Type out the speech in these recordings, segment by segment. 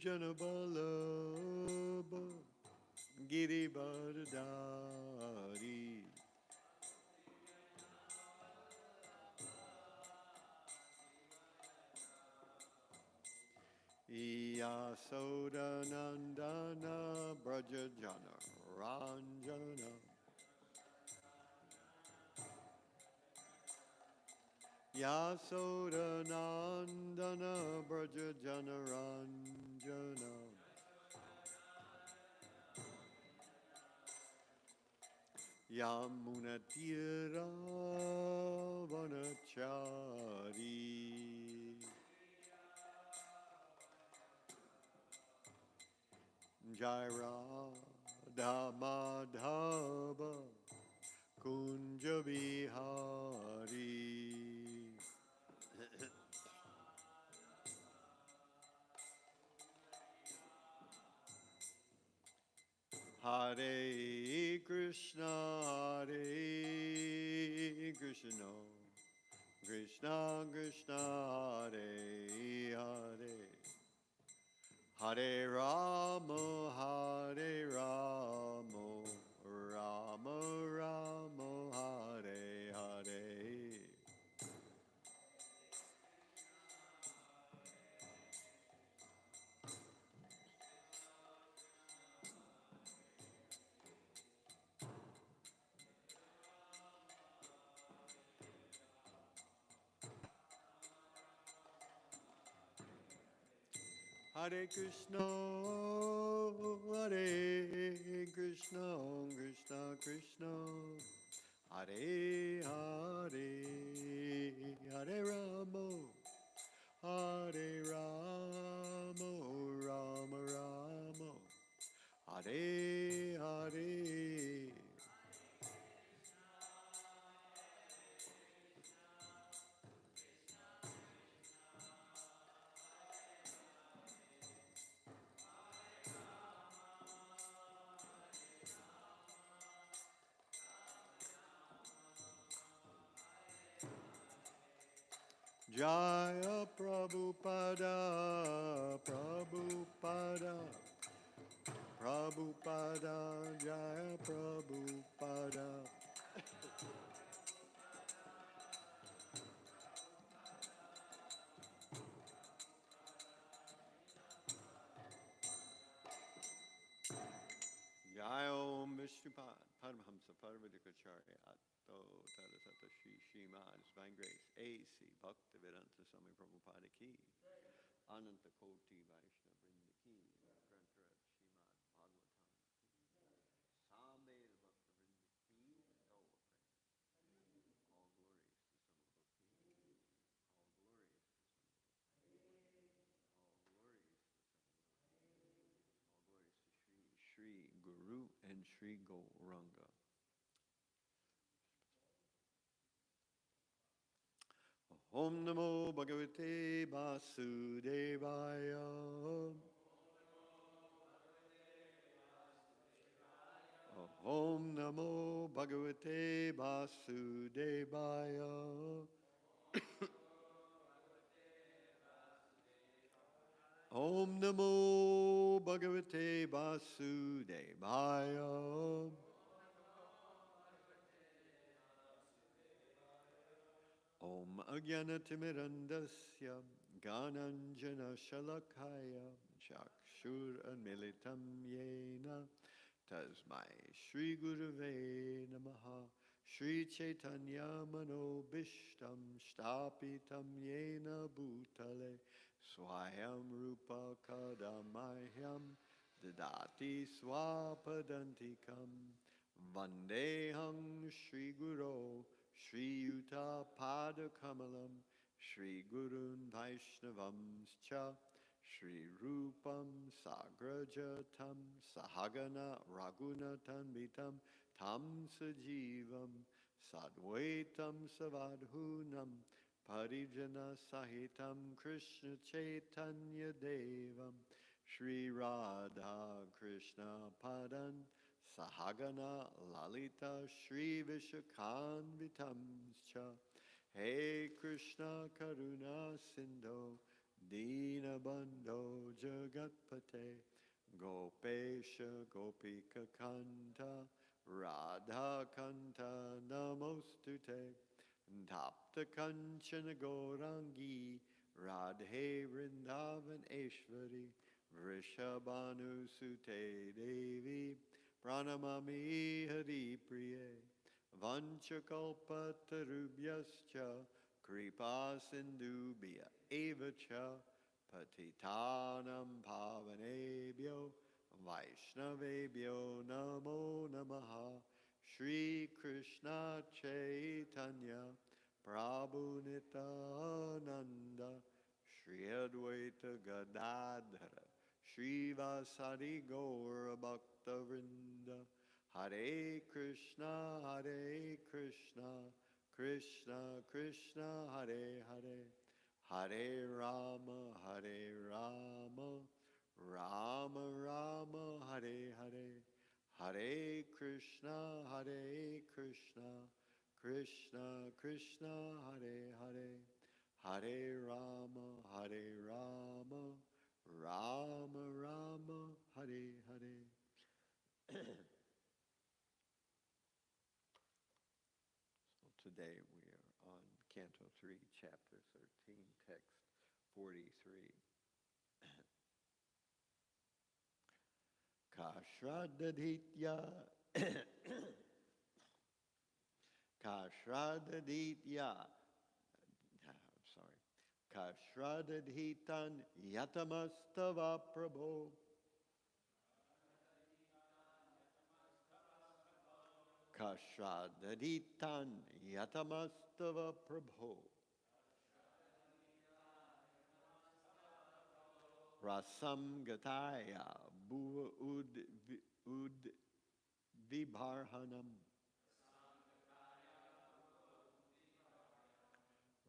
Janabalabha Girivardhari Yasodanandana Brajajana Ranjana Yasodanandana Brajajana Ranjana Yamunatira Vanachari Jaira Dhamadhava Kunja Vihari Hare Krishna Hare Krishna Krishna Krishna Hare Hare Hare Rama Hare Rama Rama Rama Hare Hare Hare Krishna, Hare Krishna, Krishna Krishna, Hare Hare, Hare Rama, Hare Rama, Rama Rama, Hare Hare. Jaya Prabhupada, Prabhupada, Prabhupada, Jaya Prabhupada. Jaya Om Vishnupad, Paramahamsa Parvadikacharya Atto Tadasata Shri Shrimad Divine Grace A.C. Bhaktivedanta Swami Prabhupada Ki Ananta Koti Vaishnava Vrinda Ki Grantarat Shrimad Bhagavatam Samveda Bhakta Vrinda Ki Gaura All glories to Sama Bhakti All glories to Sama Bhakti All glories to Sama Bhakti All glories to Shri Guru and Shri Gauranga. Om Namo Bhagavate Vasudevaya. Om Namo Bhagavate Vasudevaya. Om Namo Bhagavate Vasudevaya. Om Ajnanatimidandasya Gananjana Shalakaya Chakshur Anmilitam Yena Tasmai Shri Gurave Namaha Shri Chaitanya Manobishtam Shtapitam Yena Bhutale Swayam Rupa Kadamahyam Dadati Swapadantikam Vandeham Shri Guru Shri Yuta Pada Kamalam Shri Gurun Vaishnavam Cha Shri Rupam Sagrajatam Sahagana Ragunatanvitam Tam Sajivam Sadvaitam Savadhunam Parijana Sahitam Krishna Chaitanya Devam Shri Radha Krishna Padan Sahagana Lalita Shri Vishakanvitam Cha Hey Krishna Karuna Sindho Dinabandho Jagatpate Gopesha Gopika Kanta Radha Kanta Namostute Tapta Kanchana Gorangi Radhe Vrindavan Eshwari Vrishabhanu Sute Devi Pranamami Hari Priye Vanchakalpatarubhyascha Kripa Sindhubhya Evacha Patitanam Pavanebhyo Vaishnavebhyo Namo Namaha Shri Krishna Chaitanya Prabhu Nityananda Shri Advaita Gadadhara Shri Vasari Gaura Bhakta Vrinda Hare Krishna Krishna Krishna Hare Hare Hare Rama Rama Rama Hare Hare Hare Krishna Krishna Krishna Hare Hare Hare Rama Rama Rama Hare Hare. So today we are on Canto 3, Chapter 13, Text 43. Kashradaditya Kashradaditya I'm sorry. Kashradadhitan Yatamastava Prabho Kashradadhitan Yatamastava Prabho Rasam Gataya Bhuva Ud Vibharhanam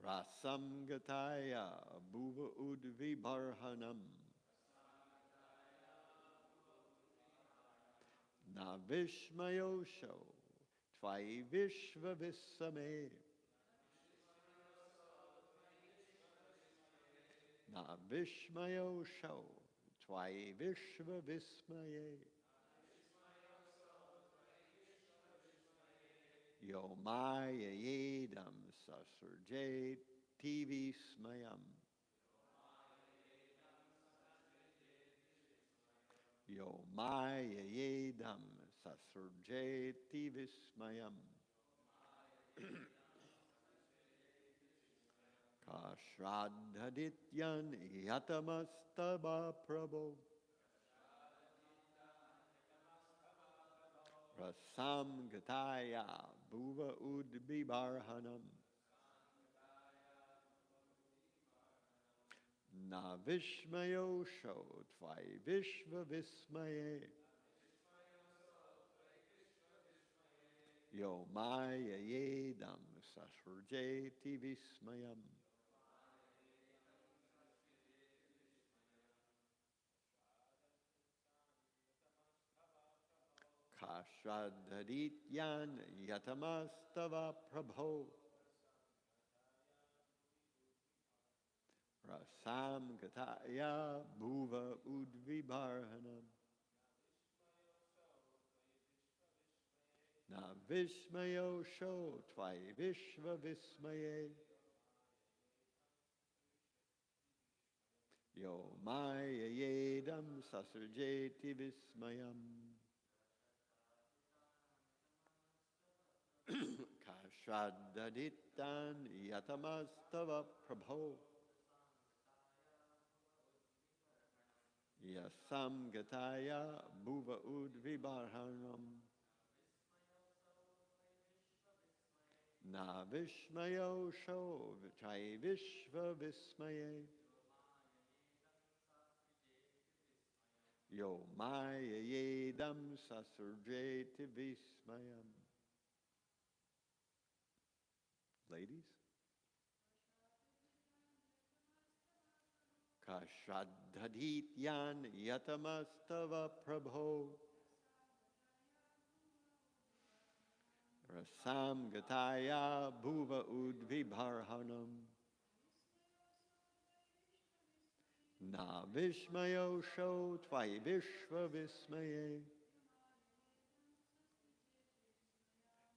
Rasam Gataya Bhuva Ud Vibharhanam Navishmayosho Tvai Vishva Visame Navishmayosho Tvai Vishva Vismaye Yo Maya Yedam Sasurjay TV Smayam Yo Maya Yedam Sasurjay TV Smayam Kashradhadityan Yatamastava Prabho Rasam Gataya Bhuva Udbibharhanam Navishmayosho Tvai Vishva Vismaye Yo Maya Yedam Sasurjeti Vismayam Kashradhadityan Yatamastava Prabho Rasam Gataya Bhuva Udvibharhanam Navishmayosho Tvai Vishva Vismaye Yo Maya Yedam Sasurjeti Vismayam Kashradhadityan Yatamastava Prabho Yasam Gataya Bhuva Udvibharhanam Navishmayosho Tvai Vishva Vismaye Yo Maya Yedam Sasurjeti Vismayam. Ladies? Kashradhadityan Yatamastava Prabho Rasam Gataya Bhuva Udvibharhanam Na Vishmayo Sho Tvai Vishva Vismaye.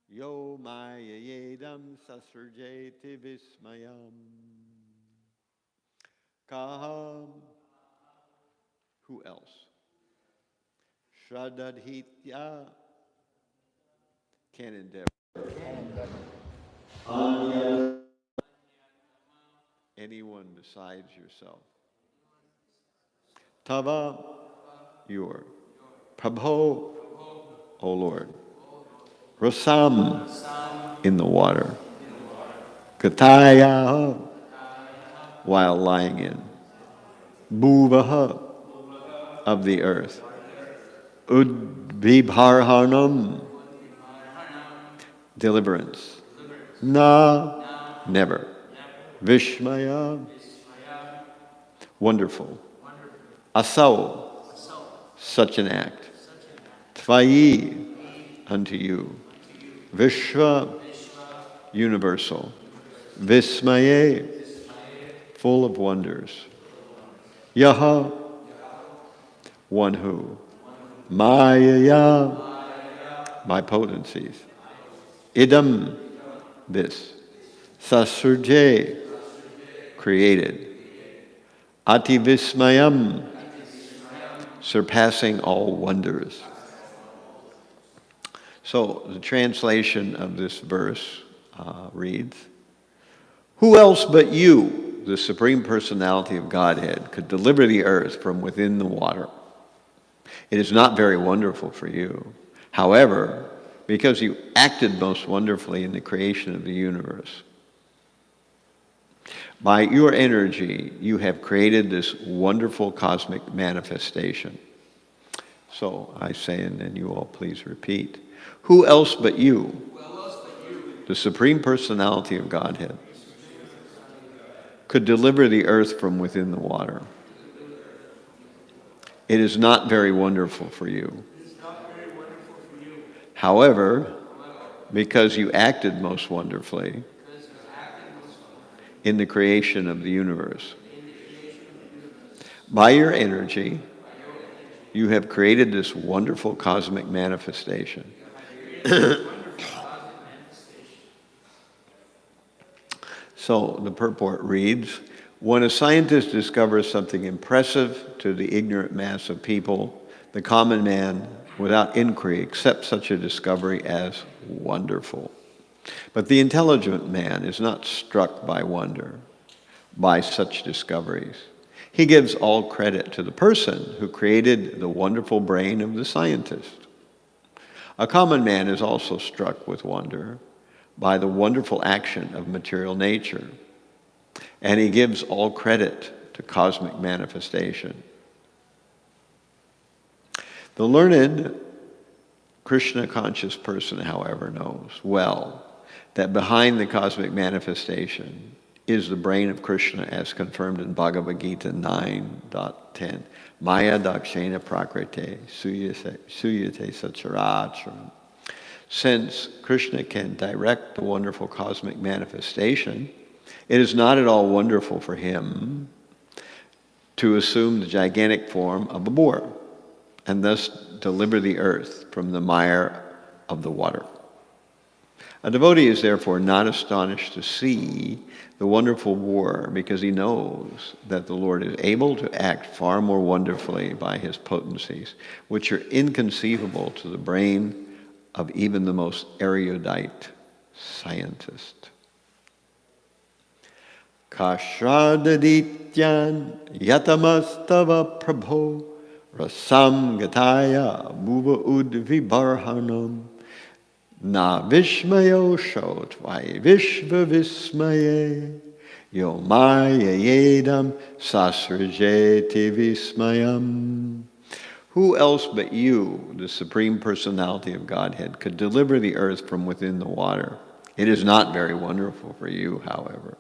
Yo Maya Yedam Sasrjeti Vismayam. Kaham. Who else? Shradadhitya. Can endeavor. Anyone besides yourself. Tava, your. Prabho, O Lord. Rasam, in the water. Kataya, while lying in. Bhuvaha, of the earth. Udvibharhanam, deliverance. Na, never. Vishmaya, wonderful. Asau, such an act. Tvayi, unto you. Vishva, universal. Vismaye, full of wonders. Yaha, one who. Mayaya, by potencies. Idam, this. Sasurje, created. Ativismayam, surpassing all wonders. So the translation of this verse reads, who else but you, the Supreme Personality of Godhead, could deliver the earth from within the water? It is not very wonderful for you. However, because you acted most wonderfully in the creation of the universe, by your energy, you have created this wonderful cosmic manifestation. So I say, and then you all please repeat. Who else but you, the Supreme Personality of Godhead, could deliver the earth from within the water? It is not very wonderful for you. However, because you acted most wonderfully in the creation of the universe, by your energy, you have created this wonderful cosmic manifestation. So the purport reads, when a scientist discovers something impressive to the ignorant mass of people, the common man, without inquiry, accepts such a discovery as wonderful. But the intelligent man is not struck by wonder, by such discoveries. He gives all credit to the person who created the wonderful brain of the scientist. A common man is also struck with wonder by the wonderful action of material nature, and he gives all credit to cosmic manifestation. The learned Krishna-conscious person, however, knows well that behind the cosmic manifestation is the brain of Krishna as confirmed in Bhagavad Gita 9.10. Maya dakshena prakrite suyate sacharacharam. Since Krishna can direct the wonderful cosmic manifestation, it is not at all wonderful for him to assume the gigantic form of a boar and thus deliver the earth from the mire of the water. A devotee is therefore not astonished to see the wonderful boar because he knows that the Lord is able to act far more wonderfully by his potencies, which are inconceivable to the brain of even the most erudite scientist. Kashradadityan yatamastava prabho rasam gataya bhuva udvibharhanam na vishmayo shotvai vishva vismaye yo maya yedam sasrajeti vismayam. Who else but you, the Supreme Personality of Godhead, could deliver the earth from within the water? It is not very wonderful for you, however,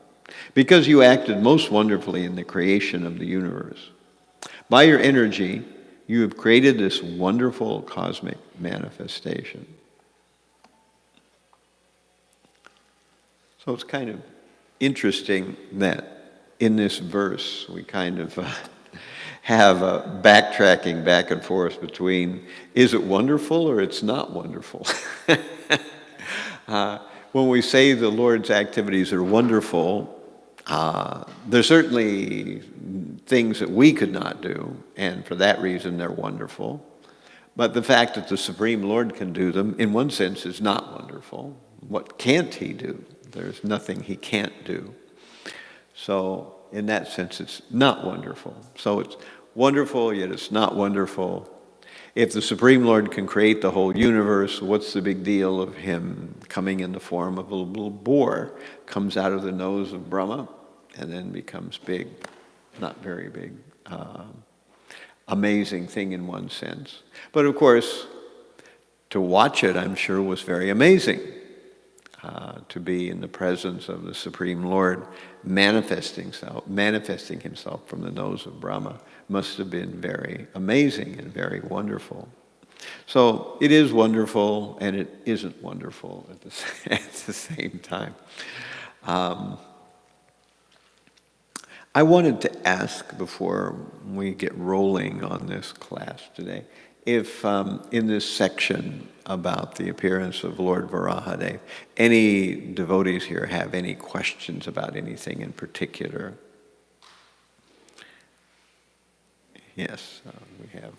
because you acted most wonderfully in the creation of the universe. By your energy, you have created this wonderful cosmic manifestation. So it's kind of interesting that in this verse we kind of have a backtracking back and forth between is it wonderful or it's not wonderful. When we say the Lord's activities are wonderful, there's certainly things that we could not do, and for that reason they're wonderful. But the fact that the Supreme Lord can do them, in one sense, is not wonderful. What can't he do? There's nothing he can't do. So in that sense, it's not wonderful. So it's wonderful, yet it's not wonderful. If the Supreme Lord can create the whole universe, what's the big deal of him coming in the form of a little boar, comes out of the nose of Brahma, and then becomes big, not very big, amazing thing in one sense. But of course, to watch it, I'm sure, was very amazing. To be in the presence of the Supreme Lord manifesting himself from the nose of Brahma must have been very amazing and very wonderful. So it is wonderful and it isn't wonderful at the same time. I wanted to ask before we get rolling on this class today, if in this section about the appearance of Lord Varahadev, any devotees here have any questions about anything in particular? Yes, we have.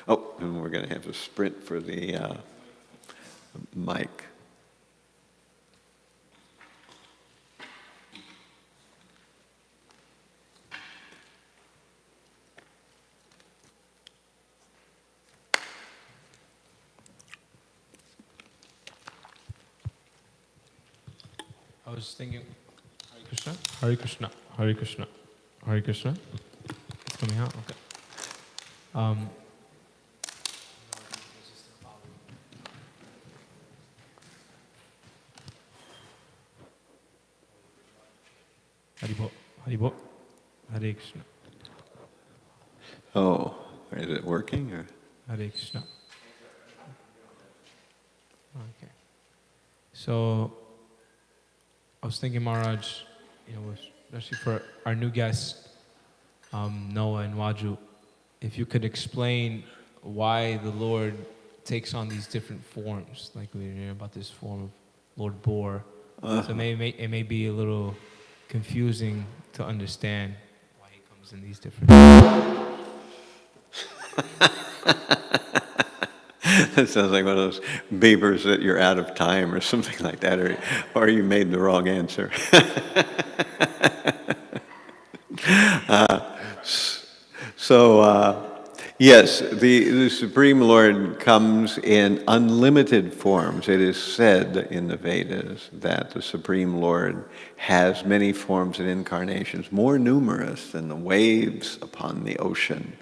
Oh, and we're going to have to sprint for the mic. I was thinking, Hare Krishna, Hare Krishna, Hare Krishna, Hare Krishna. It's coming out, okay. Haribo, Haribo, Hare Krishna, Oh, is it working? Or? Hare Krishna. Okay. So, I was thinking, Maharaj, especially for our new guests, Noah and Waju, if you could explain why the Lord takes on these different forms, like we were hearing about this form of Lord Boar. So it may be a little confusing to understand why he comes in these different. That sounds like one of those beepers that you're out of time or something like that, or you made the wrong answer. Yes, the Supreme Lord comes in unlimited forms. It is said in the Vedas that the Supreme Lord has many forms and incarnations, more numerous than the waves upon the ocean.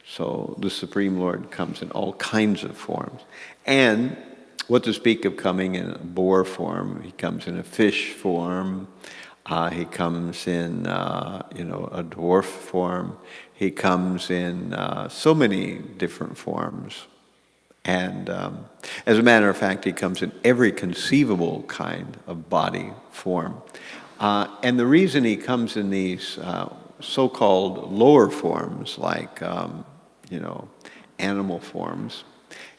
So the Supreme Lord comes in all kinds of forms. And what to speak of coming in a boar form, he comes in a fish form, he comes in a dwarf form, he comes in so many different forms. And as a matter of fact, he comes in every conceivable kind of body form. And the reason he comes in these so-called lower forms, like animal forms,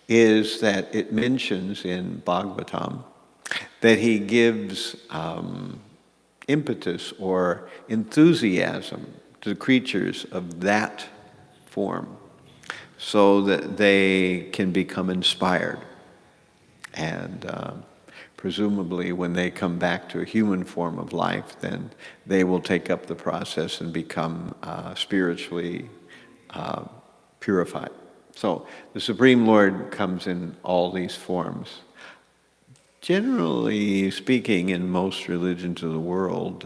is that it mentions in Bhagavatam that he gives impetus or enthusiasm to the creatures of that form so that they can become inspired. And presumably when they come back to a human form of life, then they will take up the process and become spiritually purified. So the Supreme Lord comes in all these forms. Generally speaking, in most religions of the world,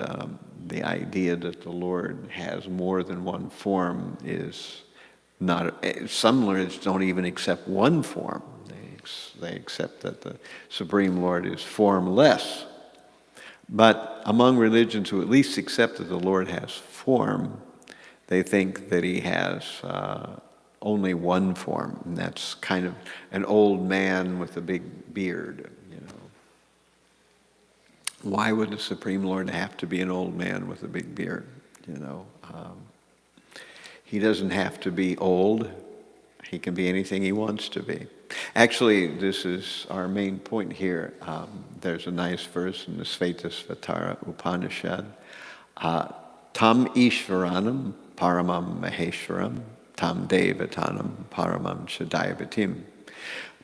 the idea that the Lord has more than one form is not. Some religions don't even accept one form. They accept that the Supreme Lord is formless. But among religions who at least accept that the Lord has form, they think that he has only one form, and that's kind of an old man with a big beard. Why would the Supreme Lord have to be an old man with a big beard? He doesn't have to be old. He can be anything he wants to be. Actually, this is our main point here. There's a nice verse in the Svetasvatara Upanishad. Tam Ishvaranam Paramam Maheshwaram Tam Devatanam Paramam Chadaivatim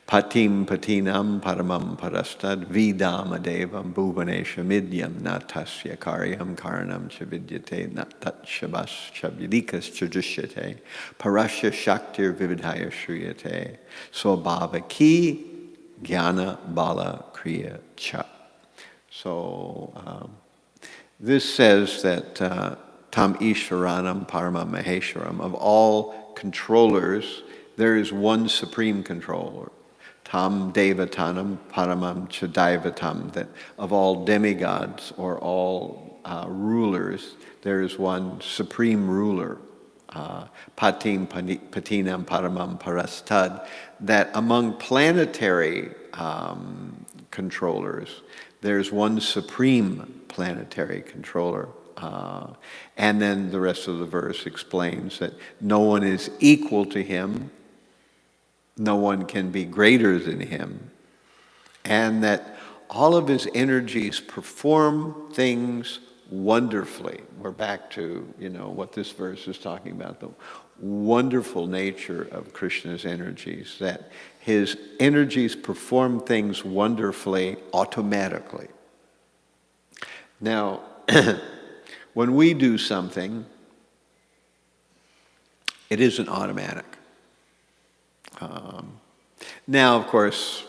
Patim Patinam Paramam Parastad Vidama Devam Bhuvanesha Midyam Natasya Karyam Karanam Chavidyate Natat Shabas Chavidikas Chajushyate Parasya Shaktir Vividhaya Shriyate Swabhava Ki Jnana Bala Kriya Cha. So this says that Tam Ishvaranam Parama Maheshwaram, of all controllers, there is one supreme controller. Tam Devatanam Paramam Chadaivatam, that of all demigods or all rulers, there is one supreme ruler. Patim Patinam Paramam Parastad, that among planetary controllers, there's one supreme planetary controller. And then the rest of the verse explains that no one is equal to him, no one can be greater than him, and that all of his energies perform things wonderfully. We're back to, what this verse is talking about, the wonderful nature of Krishna's energies, that his energies perform things wonderfully automatically. Now, when we do something, it isn't automatic. Now, of course,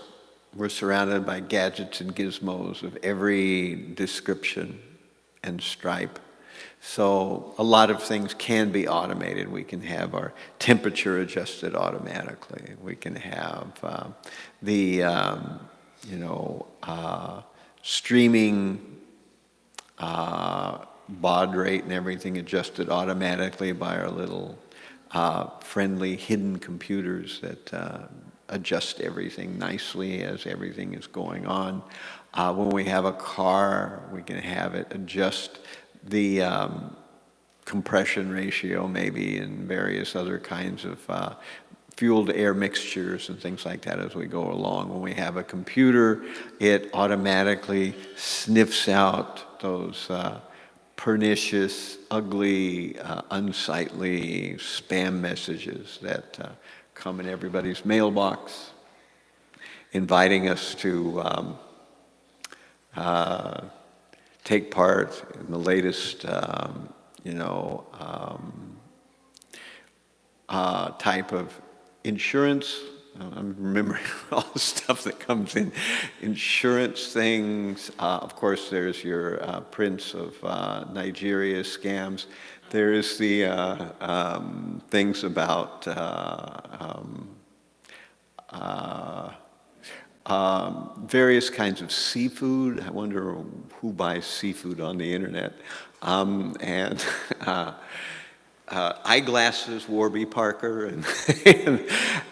we're surrounded by gadgets and gizmos of every description and stripe. So a lot of things can be automated. We can have our temperature adjusted automatically. We can have streaming baud rate and everything adjusted automatically by our little friendly hidden computers that adjust everything nicely as everything is going on. When we have a car, we can have it adjust the compression ratio maybe and various other kinds of fuel-to-air mixtures and things like that as we go along. When we have a computer, it automatically sniffs out those pernicious, ugly, unsightly spam messages that come in everybody's mailbox, inviting us to take part in the latest, type of insurance. I'm remembering all the stuff that comes in. Insurance things. Of course, there's your Prince of Nigeria scams. There's the things about various kinds of seafood. I wonder who buys seafood on the internet. And eyeglasses, Warby Parker, and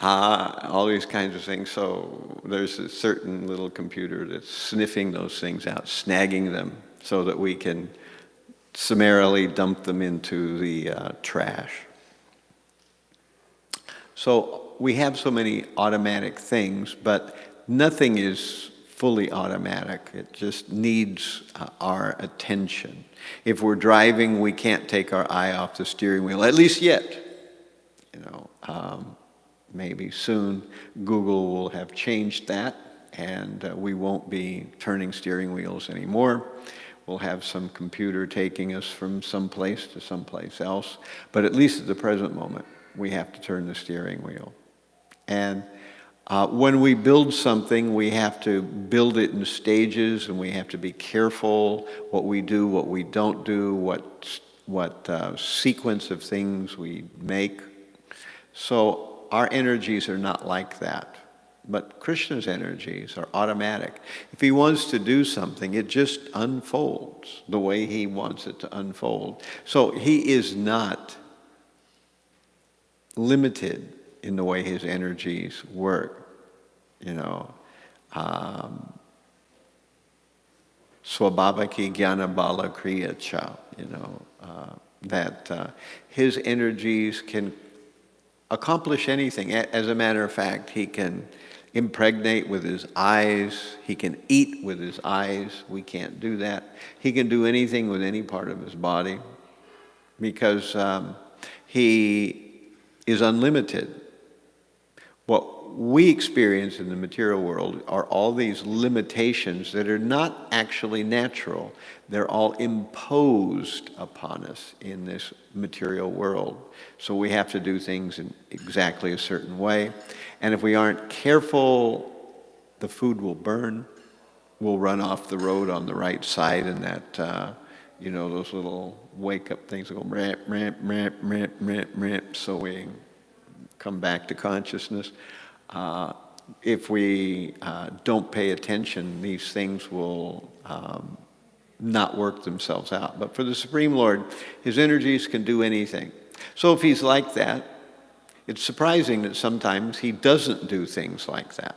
all these kinds of things. So there's a certain little computer that's sniffing those things out, snagging them so that we can summarily dump them into the trash. So we have so many automatic things, but nothing is fully automatic. It just needs our attention. If we're driving, we can't take our eye off the steering wheel, at least yet. Maybe soon Google will have changed that, and we won't be turning steering wheels anymore. We'll have some computer taking us from someplace to someplace else. But at least at the present moment, we have to turn the steering wheel. And when we build something, we have to build it in stages, and we have to be careful what we do, what we don't do, what sequence of things we make. So our energies are not like that. But Krishna's energies are automatic. If he wants to do something, it just unfolds the way he wants it to unfold. So he is not limited in the way his energies work. Swabhavaki Jnana Bala Kriya Cha. that his energies can accomplish anything. As a matter of fact, he can impregnate with his eyes. He can eat with his eyes. We can't do that. He can do anything with any part of his body because he is unlimited. What we experience in the material world are all these limitations that are not actually natural. They're all imposed upon us in this material world. So we have to do things in exactly a certain way. And if we aren't careful, the food will burn. We'll run off the road on the right side, and that, those little wake-up things will go ramp, ramp, ramp, ramp, ramp, ramp, so we come back to consciousness. If we don't pay attention, these things will not work themselves out. But for the Supreme Lord, his energies can do anything. So if he's like that, it's surprising that sometimes he doesn't do things like that.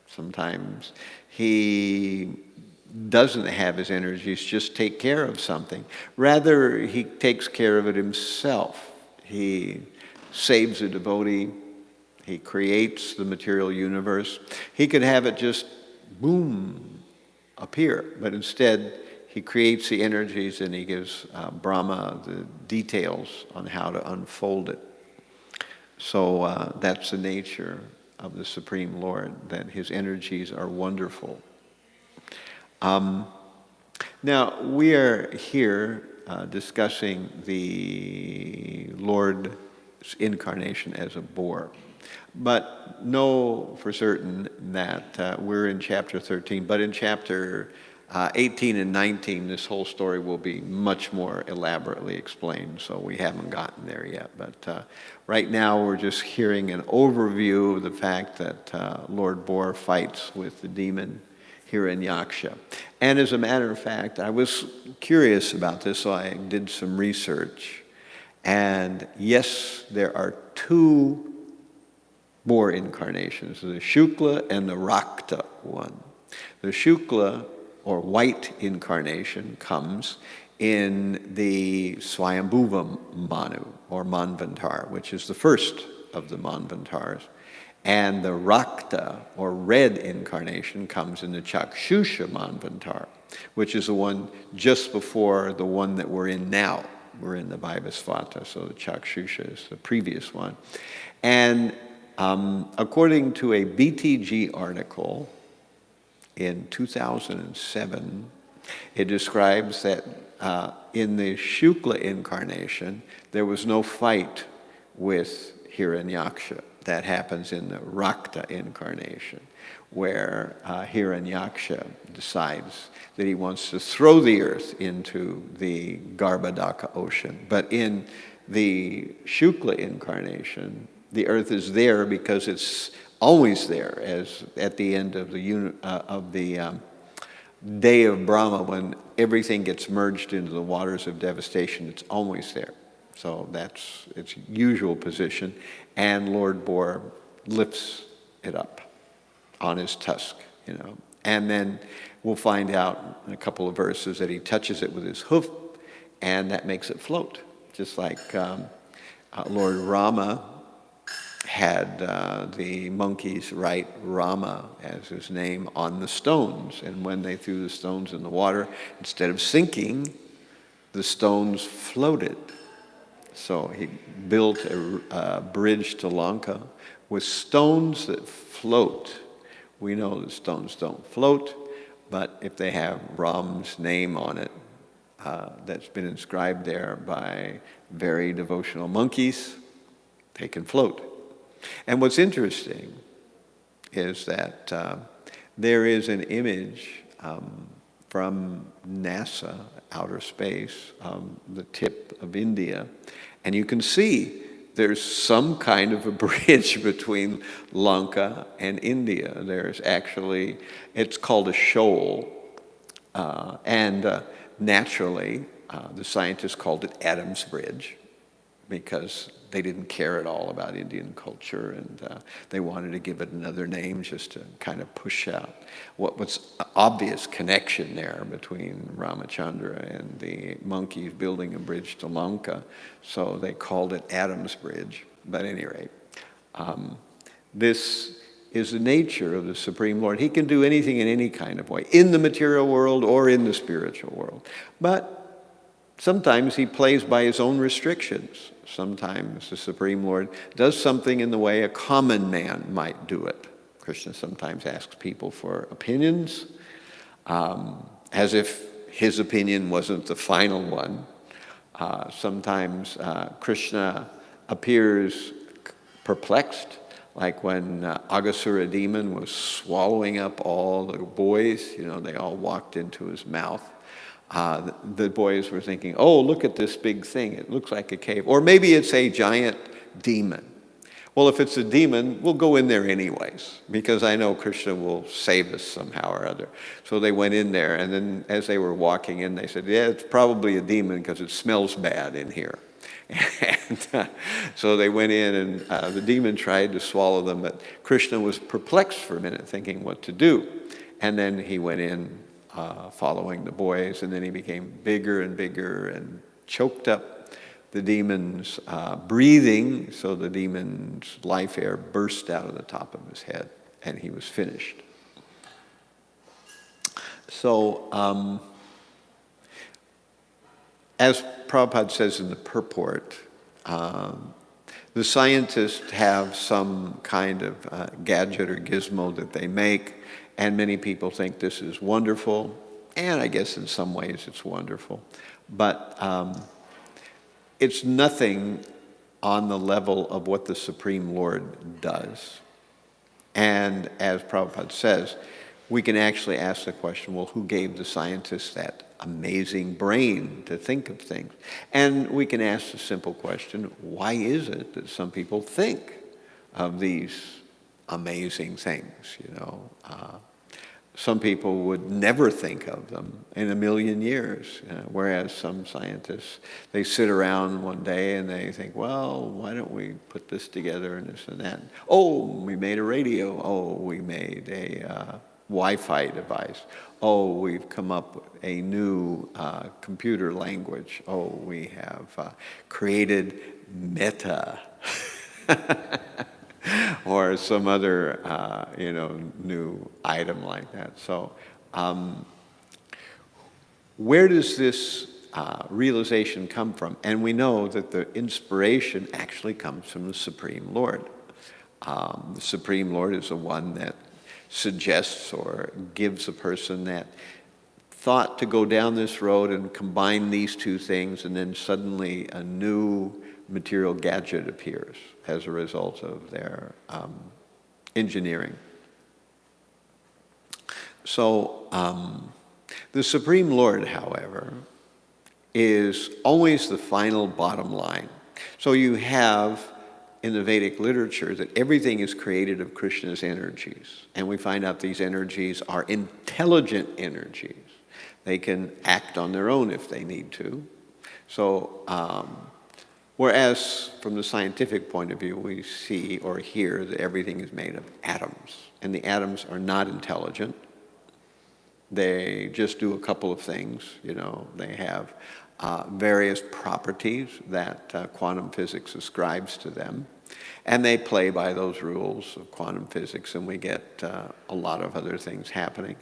Sometimes he doesn't have his energies just take care of something. Rather, he takes care of it himself. He saves a devotee. He creates the material universe. He could have it just, boom, appear. But instead, he creates the energies and he gives Brahma the details on how to unfold it. So that's the nature of the Supreme Lord, that his energies are wonderful. Now, we are here discussing the Lord's incarnation as a boar. But know for certain that we're in chapter 13, but in chapter 18 and 19, this whole story will be much more elaborately explained, so we haven't gotten there yet. But right now we're just hearing an overview of the fact that Lord Boar fights with the demon Hiranyaksha. And as a matter of fact, I was curious about this, so I did some research. And yes, there are two boar incarnations, the Shukla and the Rakta one. The Shukla, or white incarnation, comes in the Swayambhuva Manu, or Manvantar, which is the first of the Manvantars. And the Rakta, or red incarnation, comes in the Chakshusha Manvantar, which is the one just before the one that we're in now. We're in the Vaivasvata, so the Chakshusha is the previous one. And according to a BTG article in 2007, it describes that in the Shukla incarnation, there was no fight with Hiranyaksha. That happens in the Rakta incarnation, where Hiranyaksha decides that he wants to throw the earth into the Garbhodaka ocean. But in the Shukla incarnation, the earth is there because it's always there, as at the end of the day of Brahma, when everything gets merged into the waters of devastation, it's always there. So that's its usual position, and Lord Boar lifts it up on his tusk, And then we'll find out in a couple of verses that he touches it with his hoof, and that makes it float, just like Lord Rama had the monkeys write Rama as his name on the stones. And when they threw the stones in the water, instead of sinking, the stones floated. So he built a bridge to Lanka with stones that float. We know that stones don't float, but if they have Ram's name on it, that's been inscribed there by very devotional monkeys, they can float. And what's interesting is that there is an image from NASA, outer space, the tip of India, and you can see there's some kind of a bridge between Lanka and India. There's actually, it's called a shoal, and naturally, the scientists called it Adam's Bridge, because they didn't care at all about Indian culture, and they wanted to give it another name just to kind of push out what was an obvious connection there between Ramachandra and the monkeys building a bridge to Lanka. So they called it Adam's Bridge. But at any rate, this is the nature of the Supreme Lord. He can do anything in any kind of way, in the material world or in the spiritual world. But sometimes he plays by his own restrictions. Sometimes the Supreme Lord does something in the way a common man might do it. Krishna sometimes asks people for opinions, as if his opinion wasn't the final one. Sometimes Krishna appears perplexed, like when Aghasura demon was swallowing up all the boys. They all walked into his mouth. The boys were thinking, oh, look at this big thing. It looks like a cave. Or maybe it's a giant demon. Well, if it's a demon, we'll go in there anyways, because I know Krishna will save us somehow or other. So they went in there, and then as they were walking in, they said, yeah, it's probably a demon because it smells bad in here. And so they went in, and the demon tried to swallow them, but Krishna was perplexed for a minute, thinking what to do. And then he went in following the boys, and then he became bigger and bigger and choked up the demon's breathing, so the demon's life air burst out of the top of his head, and he was finished. So, as Prabhupada says in the purport, the scientists have some kind of gadget or gizmo that they make, and many people think this is wonderful, and I guess in some ways it's wonderful. But it's nothing on the level of what the Supreme Lord does. And as Prabhupada says, we can actually ask the question, well, who gave the scientists that amazing brain to think of things? And we can ask the simple question, why is it that some people think of these amazing things, Some people would never think of them in a million years, whereas some scientists, they sit around one day and they think, well, why don't we put this together and this and that? Oh, we made a radio. Oh, we made a Wi-Fi device. Oh, we've come up with a new computer language. Oh, we have created Meta. Or some other, new item like that. So where does this realization come from? And we know that the inspiration actually comes from the Supreme Lord. The Supreme Lord is the one that suggests or gives a person that thought to go down this road and combine these two things, and then suddenly a new material gadget appears as a result of their engineering. So the Supreme Lord, however, is always the final bottom line. So you have in the Vedic literature that everything is created of Krishna's energies. And we find out these energies are intelligent energies. They can act on their own if they need to. So, whereas from the scientific point of view, we see or hear that everything is made of atoms. And the atoms are not intelligent. They just do a couple of things, They have various properties that quantum physics ascribes to them. And they play by those rules of quantum physics, and we get a lot of other things happening.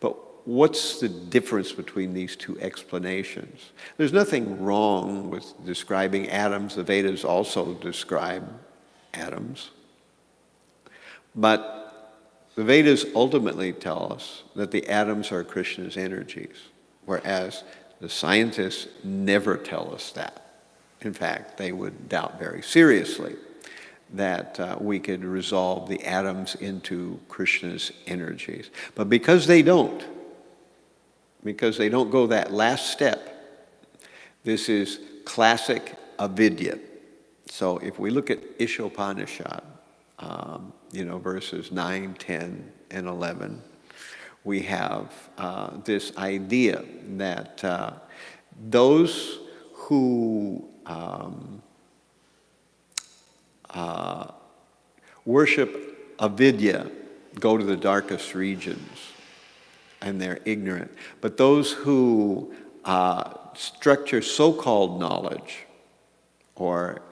But what's the difference between these two explanations? There's nothing wrong with describing atoms. The Vedas also describe atoms. But the Vedas ultimately tell us that the atoms are Krishna's energies, whereas the scientists never tell us that. In fact, they would doubt very seriously that we could resolve the atoms into Krishna's energies. But because they don't go that last step, this is classic avidya. So if we look at Ishopanishad, verses 9, 10, and 11, we have this idea that those who worship avidya go to the darkest regions, and they're ignorant. But those who structure so-called knowledge or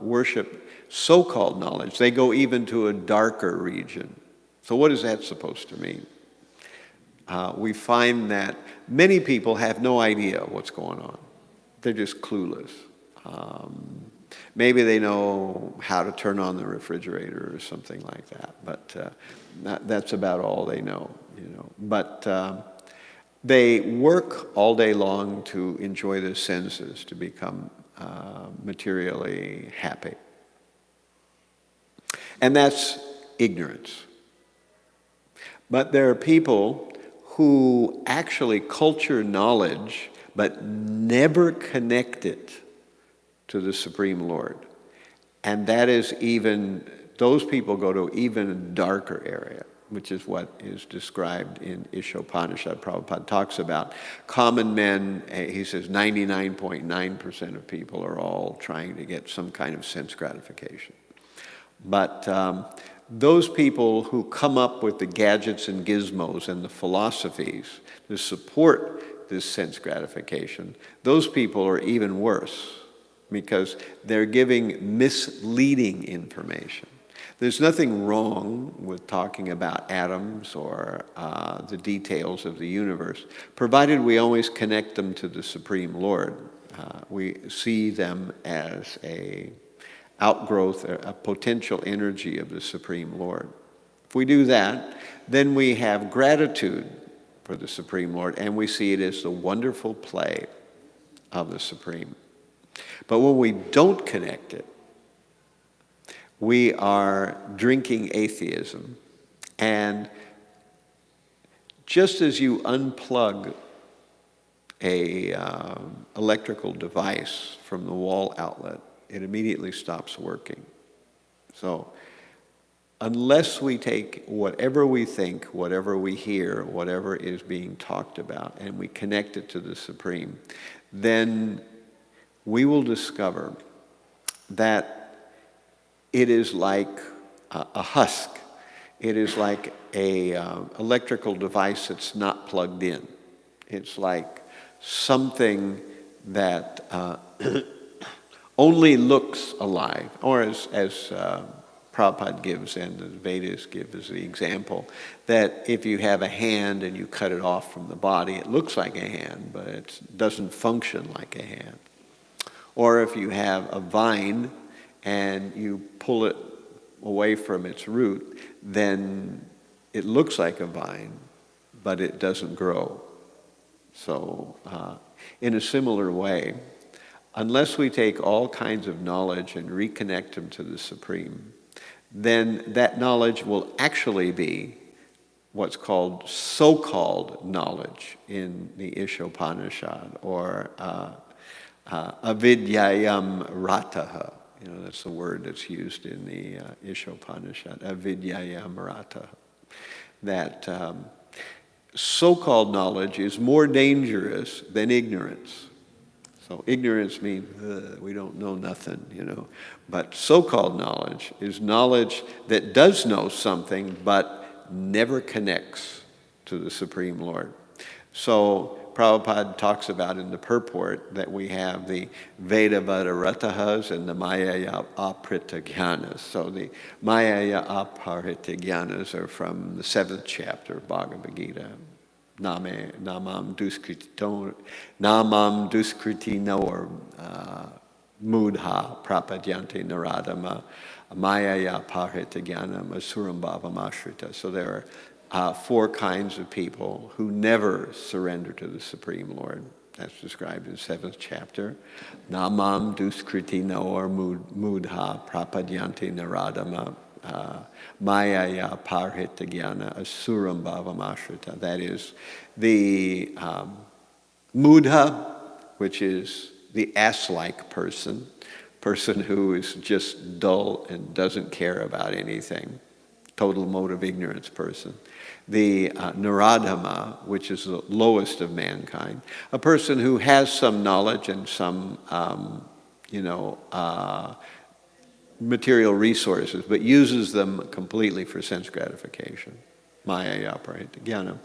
worship so-called knowledge, they go even to a darker region. So what is that supposed to mean? We find that many people have no idea what's going on. They're just clueless. Maybe they know how to turn on the refrigerator or something like that, but that's about all they know, you know. But they work all day long to enjoy their senses, to become materially happy. And that's ignorance. But there are people who actually culture knowledge but never connect it to the Supreme Lord. And that is even, those people go to even a darker area, which is what is described in Ishopanishad. Prabhupada talks about common men. He says 99.9% of people are all trying to get some kind of sense gratification. But those people who come up with the gadgets and gizmos and the philosophies to support this sense gratification, those people are even worse because they're giving misleading information. There's nothing wrong with talking about atoms or the details of the universe, provided we always connect them to the Supreme Lord. We see them as a outgrowth, a potential energy of the Supreme Lord. If we do that, then we have gratitude for the Supreme Lord, and we see it as the wonderful play of the Supreme. But when we don't connect it, we are drinking atheism. And just as you unplug a electrical device from the wall outlet, it immediately stops working. So unless we take whatever we think, whatever we hear, whatever is being talked about, and we connect it to the Supreme, then we will discover that it is like a husk. It is like a electrical device that's not plugged in. It's like something that only looks alive, or as Prabhupada gives and the Vedas give as the example, that if you have a hand and you cut it off from the body, it looks like a hand, but it doesn't function like a hand. Or if you have a vine and you pull it away from its root, then it looks like a vine, but it doesn't grow. So in a similar way, unless we take all kinds of knowledge and reconnect them to the Supreme, then that knowledge will actually be what's called so-called knowledge in the Ishopanishad, or avidyayam rataha. You know, that's the word that's used in the Ishopanishad, avidyayam rataha. That so-called knowledge is more dangerous than ignorance. So ignorance means we don't know nothing, you know. But so-called knowledge is knowledge that does know something but never connects to the Supreme Lord. So Prabhupada talks about in the purport that we have the Vedavadaratahas and the Mayaya Apritagyanas. So the Mayaya Apritagyanas are from the 7th chapter of Bhagavad Gita. Namam duskritino or mudha prapadyanti naradama mayaya parhitagyanam asuram bhavam ashrita. So there are 4 kinds of people who never surrender to the Supreme Lord. That's described in the 7th chapter. Namam duskritino or mudha prapadyanti naradama mayaya parhitagyana asuram bhavam ashrita. That is the mudha, which is the ass-like person who is just dull and doesn't care about anything, total mode of ignorance person. The naradama, which is the lowest of mankind, a person who has some knowledge and some, material resources, but uses them completely for sense gratification. Maya Aparitagyanam.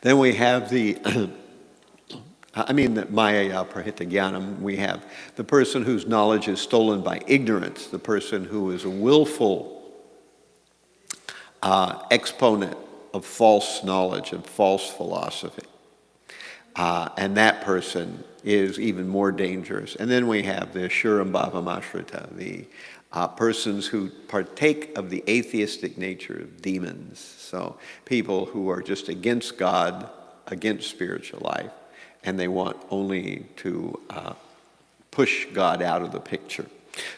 Then we have the Maya Aparitagyanam, we have the person whose knowledge is stolen by ignorance, the person who is a willful exponent of false knowledge and false philosophy. And that person is even more dangerous. And then we have the Shuram Bhavamashrita, the persons who partake of the atheistic nature of demons. So people who are just against God, against spiritual life, and they want only to push God out of the picture.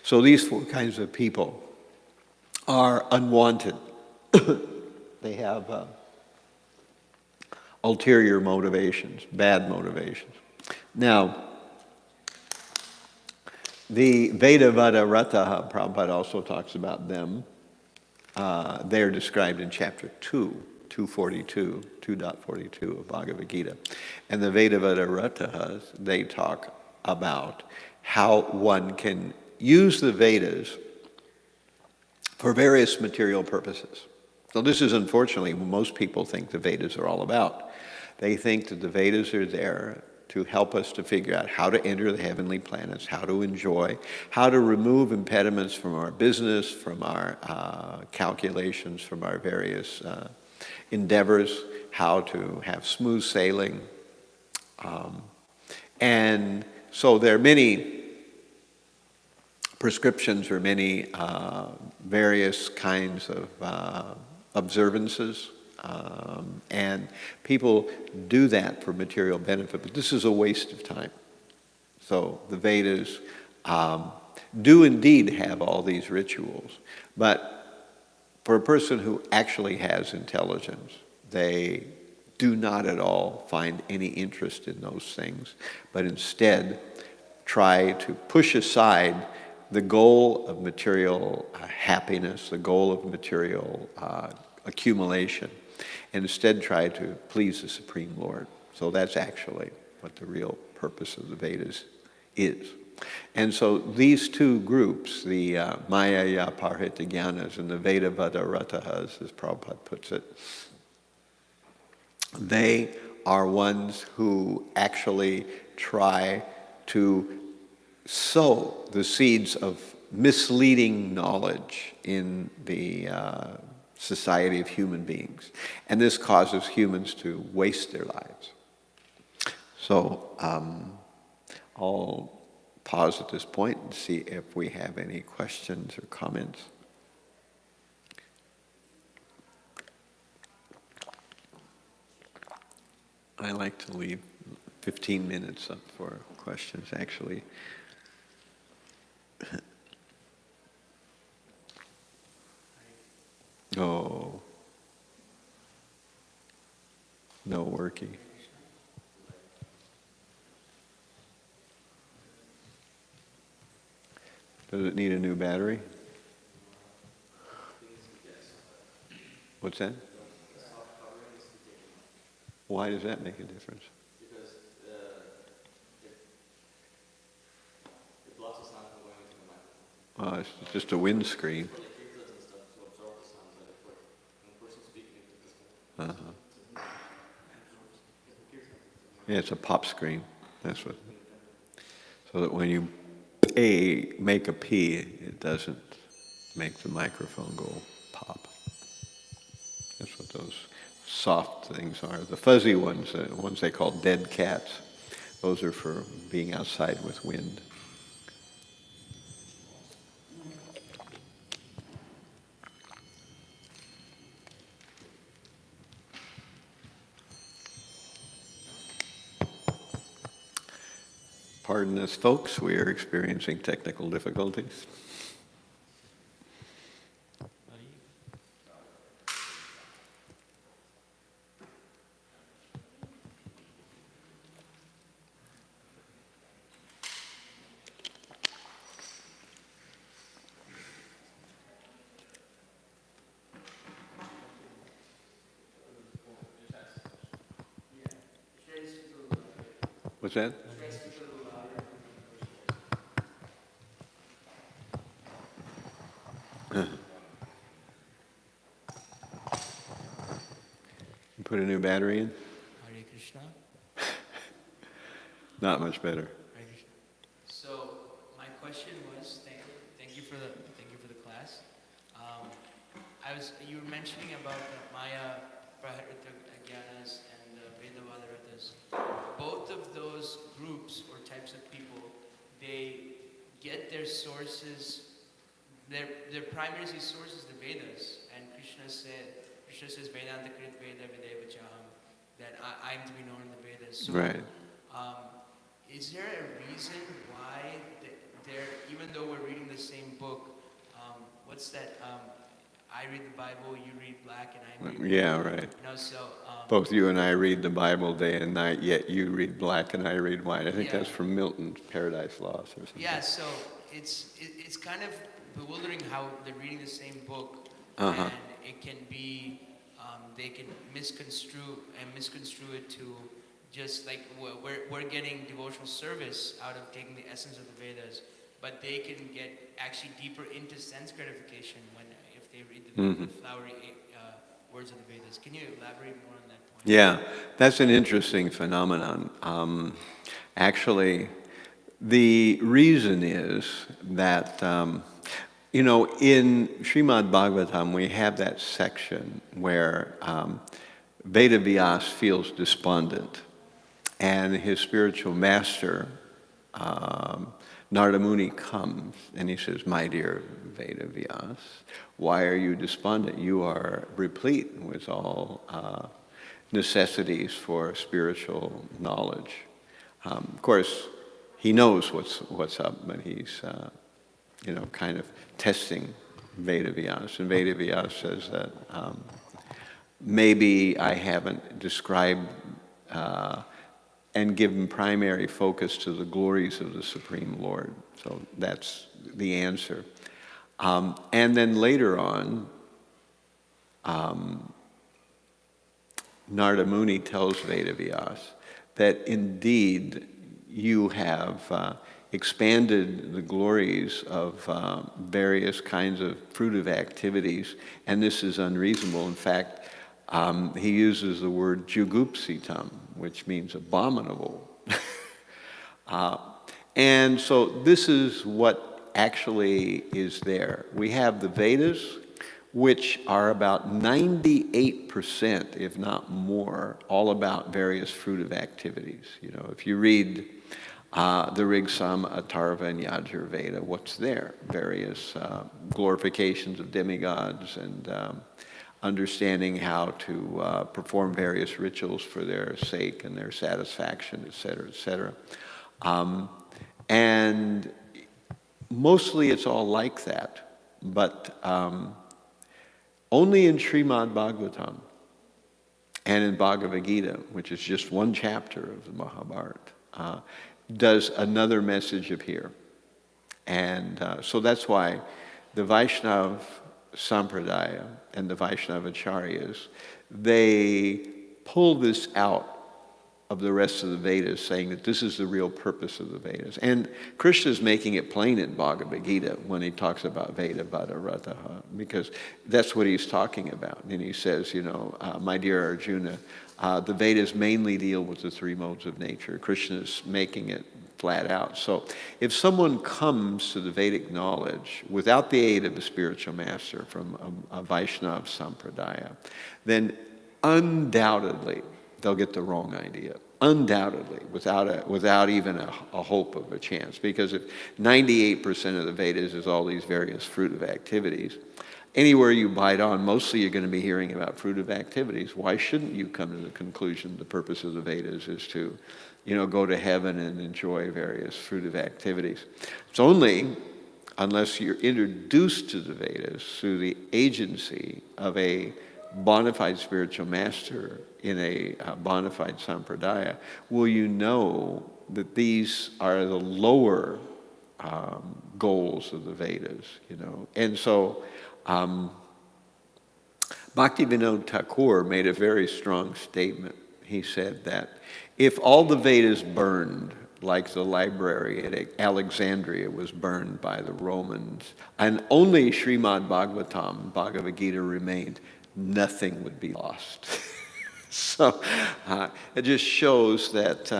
So these four kinds of people are unwanted. They have ulterior motivations, bad motivations. Now, the Vedavada Rataha, Prabhupada also talks about them. They're described in chapter 2, 2.42 of Bhagavad Gita. And the Vedavada Ratahas, they talk about how one can use the Vedas for various material purposes. So this is unfortunately what most people think the Vedas are all about. They think that the Vedas are there to help us to figure out how to enter the heavenly planets, how to enjoy, how to remove impediments from our business, from our calculations, from our various endeavors, how to have smooth sailing. And so there are many prescriptions or many various kinds of observances. And people do that for material benefit, but this is a waste of time. So the Vedas do indeed have all these rituals, but for a person who actually has intelligence, they do not at all find any interest in those things, but instead try to push aside the goal of material happiness, the goal of material accumulation, and instead try to please the Supreme Lord. So that's actually what the real purpose of the Vedas is. And so these two groups, the Maya Parhitagyanas and the Vedavada Ratahas, as Prabhupada puts it, they are ones who actually try to sow the seeds of misleading knowledge in the society of human beings. And this causes humans to waste their lives. So I'll pause at this point and see if we have any questions or comments. I like to leave 15 minutes up for questions, actually. Oh, no working. Does it need a new battery? What's that? Why does that make a difference? Because it blocks the sound from going into the microphone. It's just a windscreen. It's for like earbuds and stuff to absorb the sounds that it put. When the person speaking into this one. Yeah, it's a pop screen. That's what. So that when you make a P, it doesn't make the microphone go pop. That's what those soft things are. The fuzzy ones, the ones they call dead cats, those are for being outside with wind. Pardon us, folks, we are experiencing technical difficulties. What's that? new battery in? Hare Krishna. Not much better. Hare Krishna. So my question was, thank you for the class. You were mentioning about the Maya Praharita Gyanas and the Veda Vadaratas. Both of those groups or types of people, they get their sources, their primary source is the Vedas, and Krishna says Vedanta Krit Veda Videva Chaham, that I am to be known in the Vedas. So, Right. is there a reason why they're, even though we're reading the same book, what's that? I read the Bible, you read black, and I read white. Yeah, right. Both you and I read the Bible day and night, yet you read black and I read white. I think that's from Milton's Paradise Lost or something. Yeah, so it's kind of bewildering how they're reading the same book, Uh-huh. and it can be, they can misconstrue it to just like we're getting devotional service out of taking the essence of the Vedas, but they can get actually deeper into sense gratification if they read the flowery words of the Vedas. Can you elaborate more on that point? Yeah, that's an interesting phenomenon. Actually, the reason is that, in Srimad Bhagavatam, we have that section where Veda Vyas feels despondent, and his spiritual master, Narada Muni, comes and he says, "My dear Veda Vyas, why are you despondent? You are replete with all necessities for spiritual knowledge." Of course, he knows what's up, but he's kind of testing Veda Vyas. And Veda Vyas says that maybe I haven't described and given primary focus to the glories of the Supreme Lord. So that's the answer. And then later on, Narada Muni tells Veda Vyas that indeed you have expanded the glories of various kinds of fruitive activities, and this is unreasonable. In fact, he uses the word jugupsitam, which means abominable. And so this is what actually is there. We have the Vedas, which are about 98%, if not more, all about various fruitive activities. If you read the Rig, Sama, Atharva, and Yajurveda, what's there? Various glorifications of demigods and understanding how to perform various rituals for their sake and their satisfaction, et cetera, et cetera. And mostly it's all like that, but only in Srimad Bhagavatam and in Bhagavad Gita, which is just one chapter of the Mahabharata, does another message appear. And so that's why the Vaishnava Sampradaya and the Vaishnava Acharyas, they pull this out of the rest of the Vedas, saying that this is the real purpose of the Vedas. And Krishna is making it plain in Bhagavad Gita when he talks about Veda Vadarataha, because that's what he's talking about. And he says, my dear Arjuna, the Vedas mainly deal with the three modes of nature. Krishna is making it flat out. So if someone comes to the Vedic knowledge without the aid of a spiritual master from a Vaishnava Sampradaya, then undoubtedly they'll get the wrong idea. Undoubtedly, without even a hope of a chance. Because if 98% of the Vedas is all these various fruitive activities, anywhere you bite on, mostly you're going to be hearing about fruitive activities. Why shouldn't you come to the conclusion the purpose of the Vedas is to, go to heaven and enjoy various fruitive activities? It's only unless you're introduced to the Vedas through the agency of a bona fide spiritual master in a bona fide sampradaya, will you know that these are the lower goals of the Vedas, And so Bhaktivinoda Thakur made a very strong statement. He said that if all the Vedas burned, like the library at Alexandria was burned by the Romans, and only Srimad Bhagavatam, Bhagavad Gita remained, nothing would be lost. So it just shows that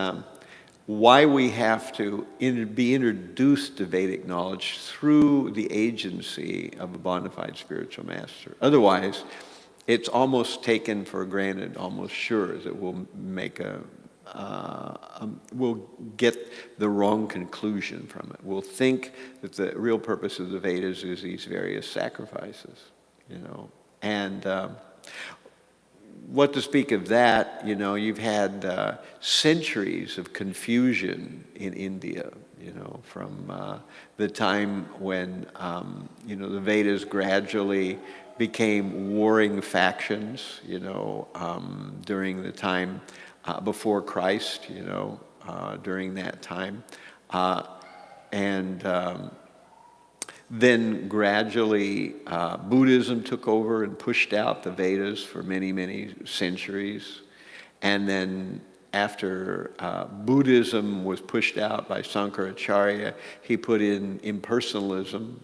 why we have to be introduced to Vedic knowledge through the agency of a bona fide spiritual master. Otherwise, it's almost taken for granted, almost sure that we'll we'll get the wrong conclusion from it. We'll think that the real purpose of the Vedas is these various sacrifices, and what to speak of that, you've had centuries of confusion in India, from the time when, the Vedas gradually became warring factions, during the time before Christ, during that time. And then gradually Buddhism took over and pushed out the Vedas for many, many centuries. And then after Buddhism was pushed out by Sankaracharya, he put in impersonalism.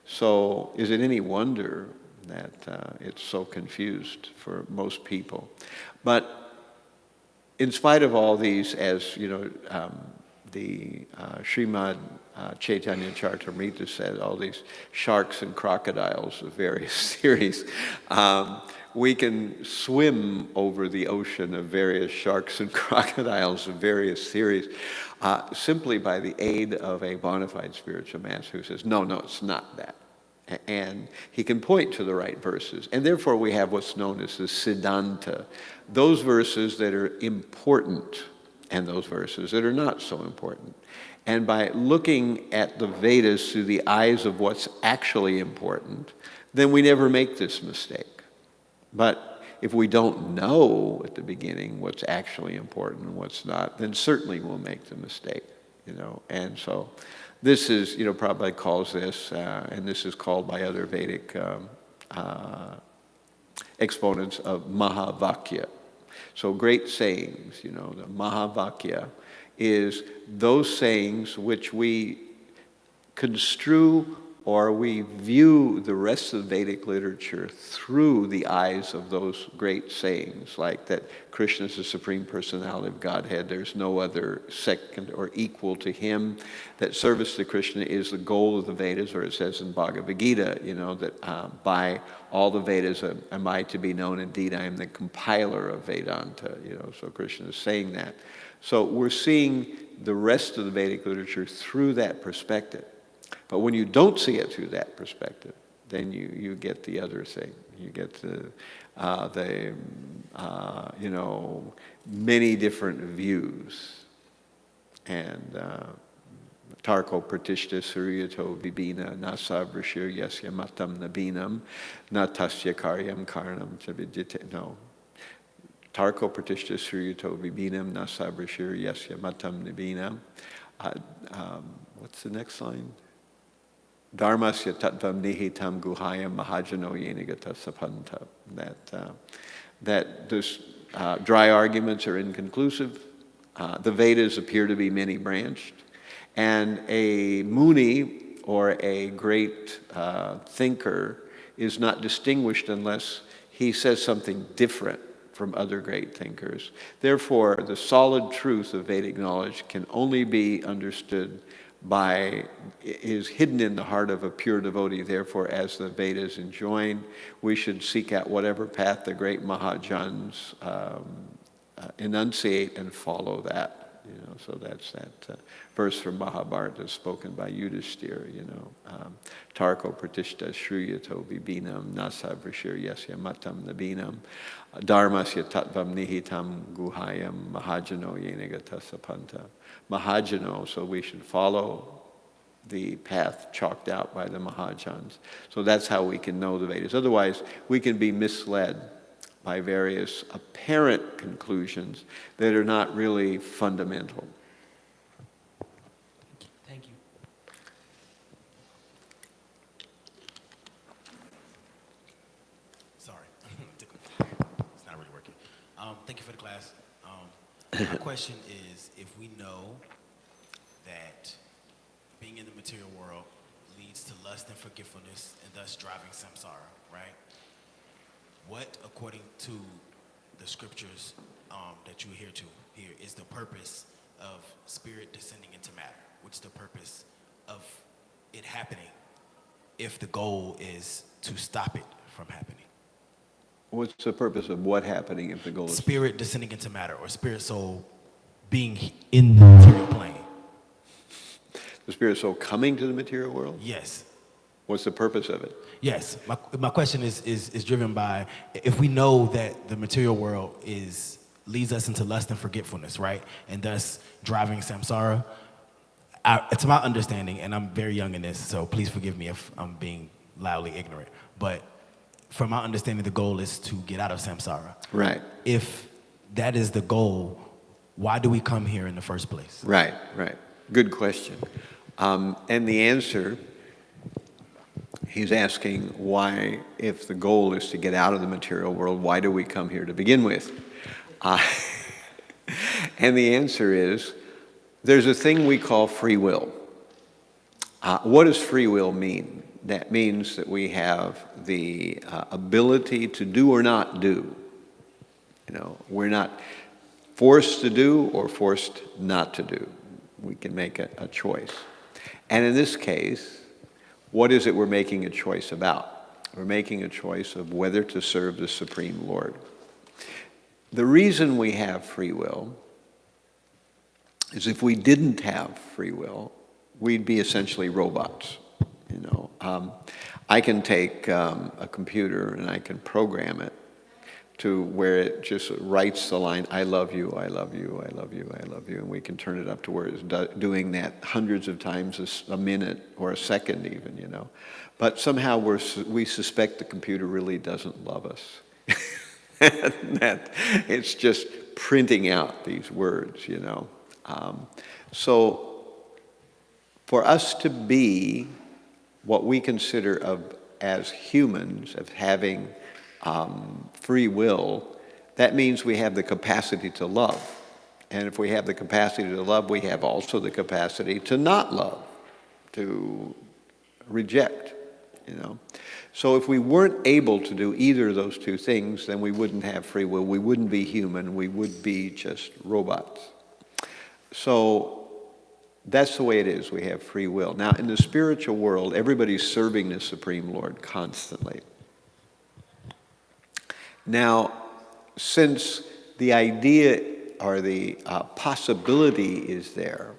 So is it any wonder that it's so confused for most people? But in spite of all these, as the Srimad Chaitanya Charitamrita said, all these sharks and crocodiles of various theories, we can swim over the ocean of various sharks and crocodiles of various theories simply by the aid of a bona fide spiritual master who says, no, it's not that. And he can point to the right verses. And therefore we have what's known as the Siddhanta, those verses that are important and those verses that are not so important. And by looking at the Vedas through the eyes of what's actually important, then we never make this mistake. But if we don't know at the beginning what's actually important and what's not, then certainly we'll make the mistake, And so this is, Prabhupada calls this, and this is called by other Vedic exponents of Mahavakya. So great sayings, the Mahavakya is those sayings which we construe or we view the rest of the Vedic literature through the eyes of those great sayings, like that Krishna is the Supreme Personality of Godhead, there's no other second or equal to him, that service to Krishna is the goal of the Vedas, or it says in Bhagavad Gita, that by all the Vedas am I to be known, indeed I am the compiler of Vedanta, so Krishna is saying that. So we're seeing the rest of the Vedic literature through that perspective. But when you don't see it through that perspective, then you get the other thing. You get the many different views. And Tarko pratishta suryato vibhina nasa vrishir yasya matam nabinam natasya karyam karanam chavidjite. No. Tarko pratishta suryato vibhinam nasa vrishir yasya matam nabinam. What's the next line? Dharmasya tattvam nihitam guhayam mahajano yenigata sapanta. That those dry arguments are inconclusive. The Vedas appear to be many-branched. And a Muni, or a great thinker, is not distinguished unless he says something different from other great thinkers. Therefore, the solid truth of Vedic knowledge can only be understood is hidden in the heart of a pure devotee. Therefore, as the Vedas enjoin, we should seek out whatever path the great Mahajans enunciate and follow that. So that's that verse from Mahabharata spoken by Yudhishthira. Tarko pratishta shruyato vibhinam nasa vrishir yasya matam nabinam dharmasya tattvam nihitam guhayam mahajano yenigata sapanta. Mahajano, so we should follow the path chalked out by the Mahajans. So that's how we can know the Vedas. Otherwise, we can be misled by various apparent conclusions that are not really fundamental. Thank you. Sorry, it's not really working. Thank you for the class. My question is, if we know that being in the material world leads to lust and forgetfulness and thus driving samsara, right? What, according to the scriptures that you adhere to here is the purpose of spirit descending into matter? What's the purpose of it happening if the goal is to stop it from happening? What's the purpose of what happening if the goal is... Spirit descending into matter, or spirit soul being in the material plane. The spirit soul coming to the material world? Yes. What's the purpose of it? Yes. My question is driven by, if we know that the material world leads us into lust and forgetfulness, right? And thus driving samsara. To my understanding, and I'm very young in this, so please forgive me if I'm being loudly ignorant, but from my understanding, the goal is to get out of samsara. Right. If that is the goal, why do we come here in the first place? Right, right. Good question. And the answer, he's asking why, if the goal is to get out of the material world, why do we come here to begin with? And the answer is, there's a thing we call free will. What does free will mean? That means that we have the ability to do or not do. You know, we're not forced to do or forced not to do. We can make a choice. And in this case, what is it we're making a choice about? We're making a choice of whether to serve the Supreme Lord. The reason we have free will is if we didn't have free will, we'd be essentially robots. You know, I can take a computer and I can program it to where it just writes the line, I love you, I love you, I love you, I love you, and we can turn it up to where it's doing that hundreds of times a minute or a second even, you know. But somehow we suspect the computer really doesn't love us. And that it's just printing out these words, you know. So for us to be what we consider as humans, of having free will, that means we have the capacity to love. And if we have the capacity to love, we have also the capacity to not love, to reject, you know. So if we weren't able to do either of those two things, then we wouldn't have free will. We wouldn't be human. We would be just robots. So that's the way it is. We have free will. Now, in the spiritual world, everybody's serving the Supreme Lord constantly. Now, since the idea or the possibility is there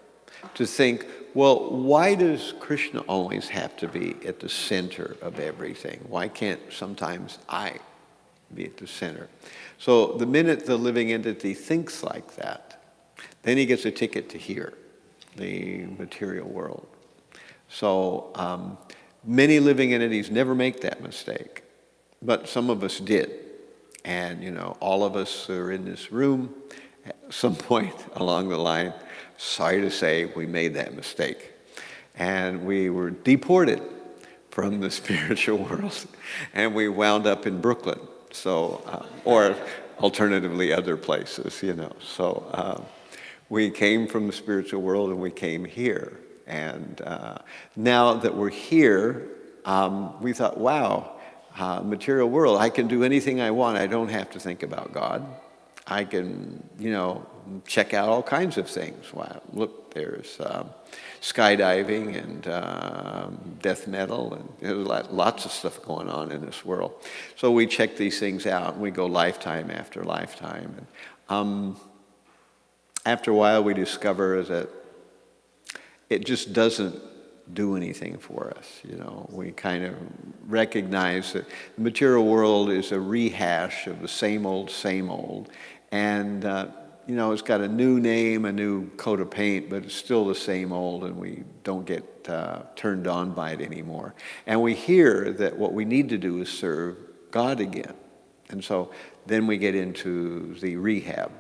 to think, well, why does Krishna always have to be at the center of everything? Why can't sometimes I be at the center? So the minute the living entity thinks like that, then he gets a ticket to here, the material world. So many living entities never make that mistake, but some of us did. And, you know, all of us are in this room at some point along the line. Sorry to say, we made that mistake. And we were deported from the spiritual world, and we wound up in Brooklyn. So, or alternatively, other places, you know. So we came from the spiritual world and we came here. And now that we're here, we thought, wow, material world, I can do anything I want. I don't have to think about God. I can, you know, check out all kinds of things. Wow, look, there's skydiving and death metal, and there's lots of stuff going on in this world. So we check these things out, and we go lifetime after lifetime. And after a while, we discover that it just doesn't do anything for us. You know, we kind of recognize that the material world is a rehash of the same old, and you know, it's got a new name, a new coat of paint, but it's still the same old, and we don't get turned on by it anymore. And we hear that what we need to do is serve God again. And so then we get into the rehab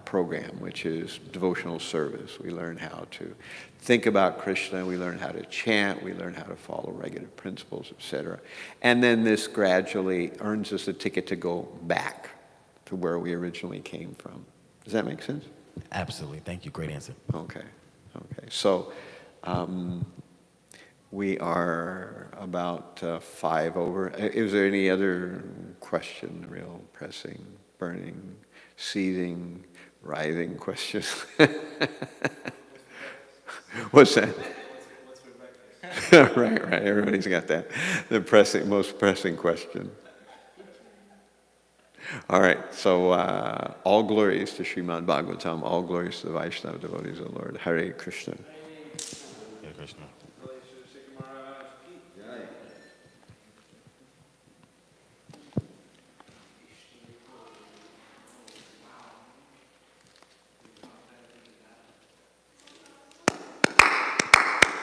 program, which is devotional service. We learn how to think about Krishna, we learn how to chant, we learn how to follow regulative principles, etc. And then this gradually earns us a ticket to go back to where we originally came from. Does that make sense? Absolutely. Thank you. Great answer. Okay. So We are about 5 over. Is there any other question, real pressing, burning, seething, writhing question? What's that? Right. Everybody's got that. The most pressing question. All right. So all glories to Srimad Bhagavatam. All glories to the Vaishnava devotees of the Lord. Hare Krishna. Hare Krishna.